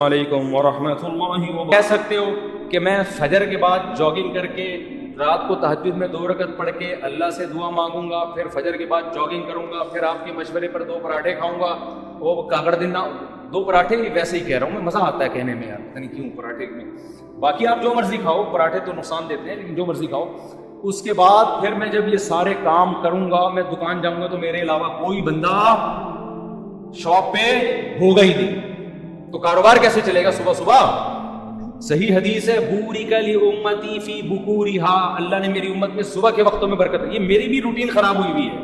علیکم ورحمۃ اللہ وبرکاتہ. کہہ سکتے ہو کہ میں فجر کے بعد جاگنگ کر کے رات کو تہجد میں 2 رکعت پڑھ کے اللہ سے دعا مانگوں گا, پھر فجر کے بعد جاگنگ کروں گا, پھر آپ کے مشورے پر 2 پراٹھے کھاؤں گا. وہ کاغڑ دن 2 پراٹھے ویسے ہی کہہ رہا ہوں میں, مزہ آتا ہے کہنے میں یار, پتہ نہیں کیوں پراٹھے میں. باقی آپ جو مرضی کھاؤ, پراٹھے تو نقصان دیتے ہیں لیکن جو مرضی کھاؤ. اس کے بعد پھر میں جب یہ سارے کام کروں گا, میں دکان جاؤں گا تو میرے علاوہ کوئی بندہ شاپ پہ ہوگا ہی نہیں, تو کاروبار کیسے چلے گا صبح صبح؟ صحیح حدیث ہے, بورک لامتی فی بکورہا, اللہ نے میری امت میں صبح کے وقتوں میں برکت. یہ میری بھی روٹین خراب ہوئی ہوئی ہے,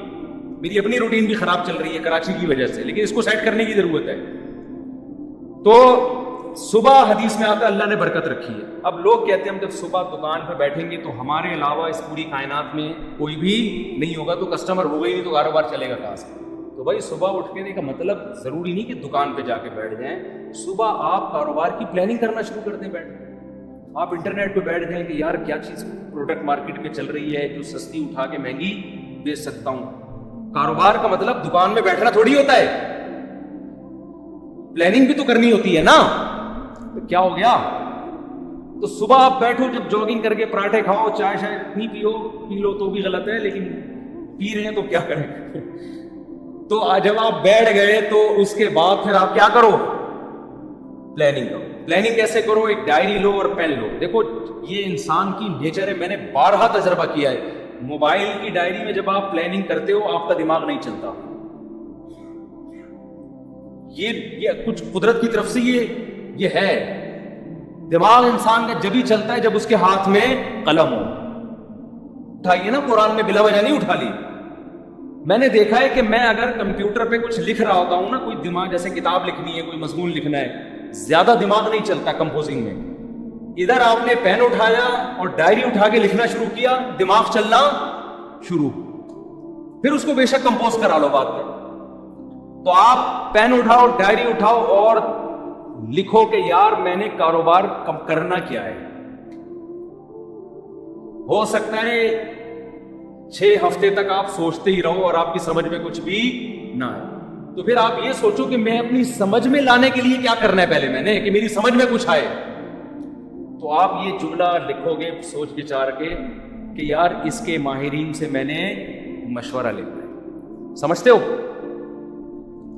میری اپنی روٹین بھی خراب چل رہی ہے کراچی کی وجہ سے, لیکن اس کو سیٹ کرنے کی ضرورت ہے. تو صبح حدیث میں آتا ہے اللہ نے برکت رکھی ہے. اب لوگ کہتے ہیں ہم جب صبح دکان پہ بیٹھیں گے تو ہمارے علاوہ اس پوری کائنات میں کوئی بھی نہیں ہوگا, تو کسٹمر ہوگا ہی نہیں, تو کاروبار چلے گا کہاں سے؟ تو بھائی صبح اٹھنے کا مطلب ضروری نہیں کہ دکان پہ جا کے بیٹھ جائیں. صبح آپ کاروبار کی پلاننگ کرنا شروع کر دیں. آپ انٹرنیٹ پہ بیٹھ جائیں کہ یار کیا چیز پروڈکٹ مارکیٹ میں چل رہی ہے جو سستی اٹھا کے مہنگی بیچ سکتا ہوں. کاروبار کا مطلب دکان میں بیٹھنا تھوڑی ہوتا ہے, پلاننگ بھی تو کرنی ہوتی ہے نا. تو کیا ہو گیا؟ تو صبح آپ بیٹھو, جب جاگنگ کر کے پراٹھے کھاؤ, چائے شاید نہیں پی لو تو بھی غلط ہے, لیکن پی رہے ہیں تو کیا کریں. تو جب آپ بیٹھ گئے تو اس کے بعد پھر آپ کیا کرو؟ پلاننگ کرو. پلاننگ کیسے کرو؟ ایک ڈائری لو اور پین لو. دیکھو یہ انسان کی نیچر ہے, میں نے بارہا تجربہ کیا ہے. موبائل کی ڈائری میں جب آپ پلاننگ کرتے ہو آپ کا دماغ نہیں چلتا. یہ کچھ قدرت کی طرف سے یہ ہے. دماغ انسان کا جب ہی چلتا ہے جب اس کے ہاتھ میں قلم ہو. اٹھائیے نا, قرآن میں بلا وجہ نہیں اٹھا لی. میں نے دیکھا ہے کہ میں اگر کمپیوٹر پہ کچھ لکھ رہا ہوتا ہوں نا, کوئی دماغ جیسے کتاب لکھنی ہے, کوئی مضمون لکھنا ہے, زیادہ دماغ نہیں چلتا کمپوزنگ میں. ادھر آپ نے پین اٹھایا اور ڈائری اٹھا کے لکھنا شروع کیا, دماغ چلنا شروع, پھر اس کو بے شک کمپوز کرا لو بعد میں. تو آپ پین اٹھاؤ, ڈائری اٹھاؤ اور لکھو کہ یار میں نے کاروبار کرنا کیا ہے. ہو سکتا ہے 6 ہفتے تک آپ سوچتے ہی رہو اور آپ کی سمجھ میں کچھ بھی نہ آئے. تو پھر آپ یہ سوچو کہ میں اپنی سمجھ میں لانے کے لیے کیا کرنا ہے پہلے میں نے, کہ میری سمجھ میں کچھ آئے. تو آپ یہ جملہ لکھو گے سوچ بچار کے کہ یار اس کے ماہرین سے میں نے مشورہ لینا ہے. سمجھتے ہو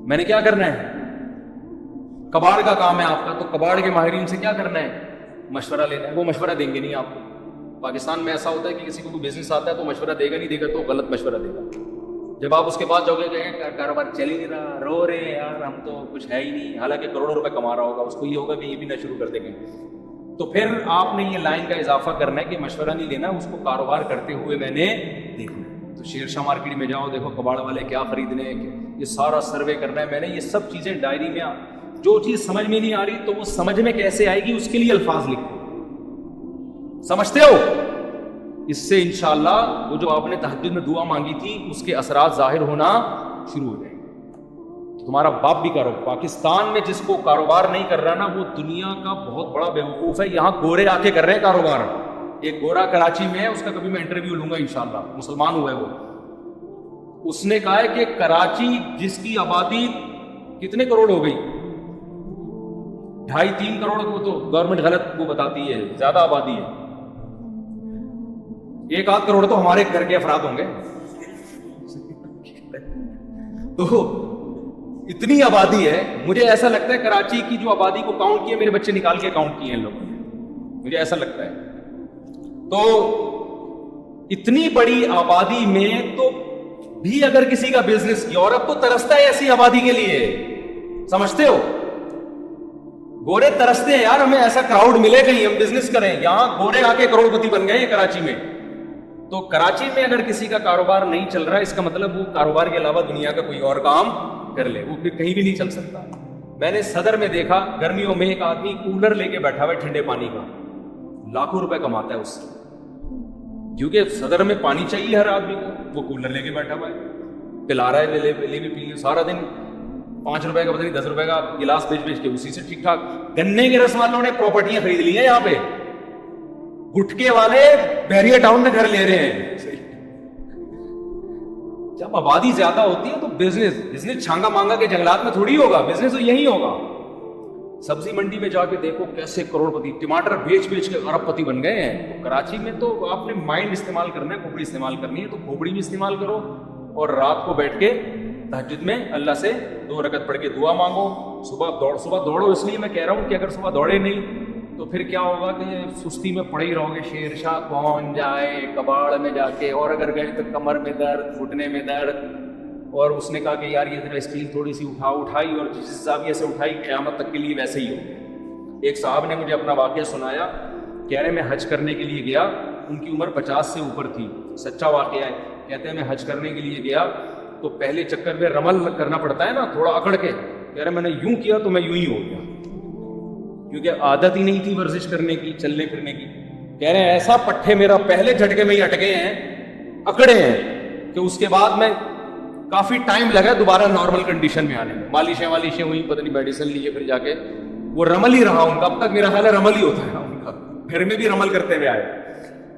میں نے کیا کرنا ہے؟ کباڑ کا کام ہے آپ کا, تو کباڑ کے ماہرین سے کیا کرنا ہے؟ مشورہ لینا ہے. وہ مشورہ دیں گے نہیں آپ کو. پاکستان میں ایسا ہوتا ہے کہ کسی کو کوئی بزنس آتا ہے تو مشورہ دے گا, نہیں دے گا تو غلط مشورہ دے گا. جب آپ اس کے بعد جاؤ گے کہ کاروبار چل ہی نہیں رہا, رو رہے ہیں یار ہم تو کچھ ہے ہی نہیں, حالانکہ کروڑوں روپے کما رہا ہوگا, اس کو یہ ہوگا کہ یہ بھی نہ شروع کر دیں گے. تو پھر آپ نے یہ لائن کا اضافہ کرنا ہے کہ مشورہ نہیں لینا, اس کو کاروبار کرتے ہوئے میں نے دیکھنا ہے. تو شیر شاہ مارکیٹ میں جاؤ, دیکھو کباڑ والے کیا خریدنے ہیں, یہ سارا سروے کرنا ہے میں نے. یہ سب چیزیں ڈائری میں, جو چیز سمجھ میں نہیں آ رہی تو وہ سمجھ میں کیسے آئے گی اس کے لیے الفاظ لکھو. سمجھتے ہو؟ اس سے انشاءاللہ وہ جو آپ نے تہجد میں دعا مانگی تھی اس کے اثرات ظاہر ہونا شروع ہو جائیں گے. تمہارا باپ بھی کرو. پاکستان میں جس کو کاروبار نہیں کر رہا نا وہ دنیا کا بہت بڑا بیوقوف ہے. یہاں گورے آ کے کر رہے ہیں کاروبار. ایک گورا کراچی میں ہے, اس کا کبھی میں انٹرویو لوں گا انشاءاللہ, مسلمان ہوا ہے وہ. اس نے کہا ہے کہ کراچی جس کی آبادی کتنے کروڑ ہو گئی, 2.5-3 کروڑ کو تو گورنمنٹ غلط وہ بتاتی ہے, زیادہ آبادی ہے. 1-8 کروڑ تو ہمارے گھر کے افراد ہوں گے. تو اتنی آبادی ہے. مجھے ایسا لگتا ہے کراچی کی جو آبادی کو کاؤنٹ کیے, میرے بچے نکال کے کاؤنٹ کیے ہیں لوگوں نے, مجھے ایسا لگتا ہے. تو اتنی بڑی آبادی میں تو بھی اگر کسی کا بزنس, یورپ تو ترستا ہے ایسی آبادی کے لیے. سمجھتے ہو؟ گورے ترستے ہیں یار ہمیں ایسا کراؤڈ ملے کہیں ہم بزنس کریں. یہاں گورے آ کے کروڑ پتی بن گئے ہیں کراچی میں. تو کراچی میں اگر کسی کا کاروبار نہیں چل رہا ہے, اس کا مطلب وہ کاروبار کے علاوہ دنیا کا کوئی اور کام کر لے, وہ پھر کہیں بھی نہیں چل سکتا. میں نے صدر میں دیکھا گرمیوں میں ایک آدمی کولر لے کے بیٹھا ہوا ہے ٹھنڈے پانی کا, لاکھوں روپے کماتا ہے اس سے, کیونکہ صدر میں پانی چاہیے ہر آدمی کو. وہ کولر لے کے بیٹھا ہوا ہے, پلا رہا ہے, لے بھی پی لے, سارا دن 5 روپے کا پتہ نہیں 10 روپے کا گلاس بیچ کے اسی سے ٹھیک ٹھاک. گنے کے رس والوں نے پراپرٹیاں خرید لی ہیں یہاں پہ, گٹکے والے بحریہ ٹاؤن میں گھر لے رہے ہیں. جب آبادی زیادہ ہوتی ہے تو بزنس چھانگا مانگا کے جنگلات میں تھوڑی ہوگا, بزنس تو یہی ہوگا. سبزی منڈی میں جا کے دیکھو کیسے کروڑپتی ٹماٹر بیچ بیچ کے ارب پتی بن گئے ہیں. تو کراچی میں تو آپ نے مائنڈ استعمال کرنا ہے, کھوپڑی استعمال کرنی ہے تو کھوپڑی بھی استعمال کرو, اور رات کو بیٹھ کے تہجد میں اللہ سے 2 رکعت پڑھ کے دعا مانگو. صبح دوڑو, اس لیے میں کہہ رہا ہوں کہ اگر صبح دوڑے نہیں تو پھر کیا ہوگا کہ سستی میں پڑے ہی رہو گے. شیر شاہ کون جائے کباڑ میں جا کے, اور اگر گئے تو کمر میں درد, گھٹنے میں درد. اور اس نے کہا کہ یار یہ ذرا اسٹیل تھوڑی سی اٹھائی, اور جس زاویے سے اٹھائی قیامت تک کے لیے ویسے ہی ہو. ایک صاحب نے مجھے اپنا واقعہ سنایا, کہہ رہے میں حج کرنے کے لیے گیا, ان کی عمر 50 سے اوپر تھی, سچا واقعہ ہے. کہتے ہیں میں حج کرنے کے لیے گیا تو پہلے چکر میں رمل کرنا پڑتا ہے نا, تھوڑا اکڑ کے. کہہ رہے میں نے یوں کیا تو میں یوں ہی ہو گیا, کیونکہ عادت ہی نہیں تھی ورزش کرنے کی, چلنے پھرنے کی. کہہ رہے ہیں ایسا پٹھے میرا پہلے جھٹکے میں ہی اٹکے ہیں, اکڑے ہیں, کہ اس کے بعد میں کافی ٹائم لگا دوبارہ نارمل کنڈیشن میں آنے میں. مالشیں ہوئی, پتہ نہیں میڈیسن لیے, پھر جا کے وہ رمل ہی رہا ان کا. اب تک میرا خیال ہے رمل ہی ہوتا ہے ان کا, گھر میں بھی رمل کرتے ہوئے آئے.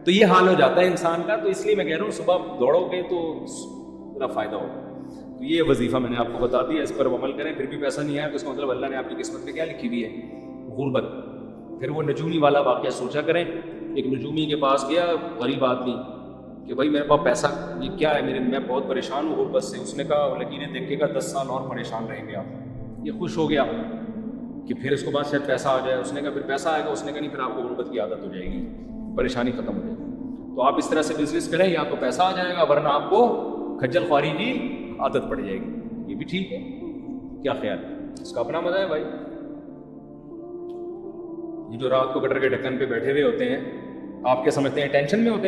تو یہ حال ہو جاتا ہے انسان کا. تو اس لیے میں کہہ رہا ہوں صبح دوڑو گے تو ذرا فائدہ ہوگا. تو یہ وظیفہ میں نے آپ کو بتا دیا, اس پر عمل کریں. پھر بھی پیسہ نہیں آیا تو اس کا مطلب اللہ نے آپ کی قسمت میں کیا لکھی ہوئی ہے, غربت. پھر وہ نجومی والا واقعہ سوچا کریں. ایک نجومی کے پاس گیا غریب آدمی کہ بھائی میرے پاس پیسہ یہ کیا ہے, میں بہت پریشان ہوں غربت سے. اس نے کہا لکیریں دیکھ کے کہا 10 سال اور پریشان رہیں گے آپ. یہ خوش ہو گیا کہ پھر اس کے بعد شاید پیسہ آ جائے. اس نے کہا پھر پیسہ آئے گا. اس نے کہا نہیں, پھر آپ کو غربت کی عادت ہو جائے گی, پریشانی ختم ہو جائے گی. تو آپ اس طرح سے بزنس کریں, یا تو پیسہ آ جائے گا, ورنہ آپ کو کھجل خواری کی عادت پڑ جائے گی. یہ بھی ٹھیک ہے, کیا خیال ہے؟ اس کا اپنا مزہ ہے بھائی. یہ جو رات کو گٹر کے ڈھکن پہ بیٹھے ہوئے ہوتے ہیں, آپ کیا سمجھتے ہیں ٹینشن میں ہوتے ہیں؟